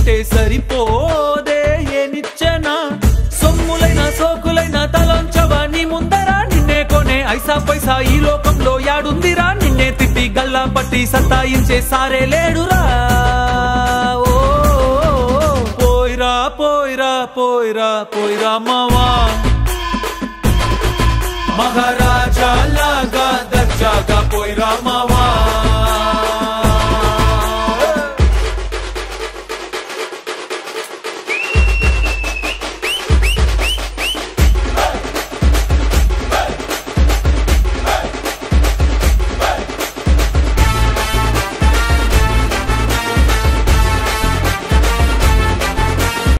ఉంటే సరిపోదే ఏ నిచ్చెన సొమ్ములైన సోకులైన తలంచవా నీ ముందరా నిన్నే కొనే ఐసా పైసా ఈ లోకంలో యాడుందిరా నిన్నే తిట్టి గల్లా పట్టి సతాయించే సారే లేడురా ఓ పోయిరా పోయిరా పోయిరా పోయిరా మావా మహారాజా లాగా దర్జాగా పోయిరా మావా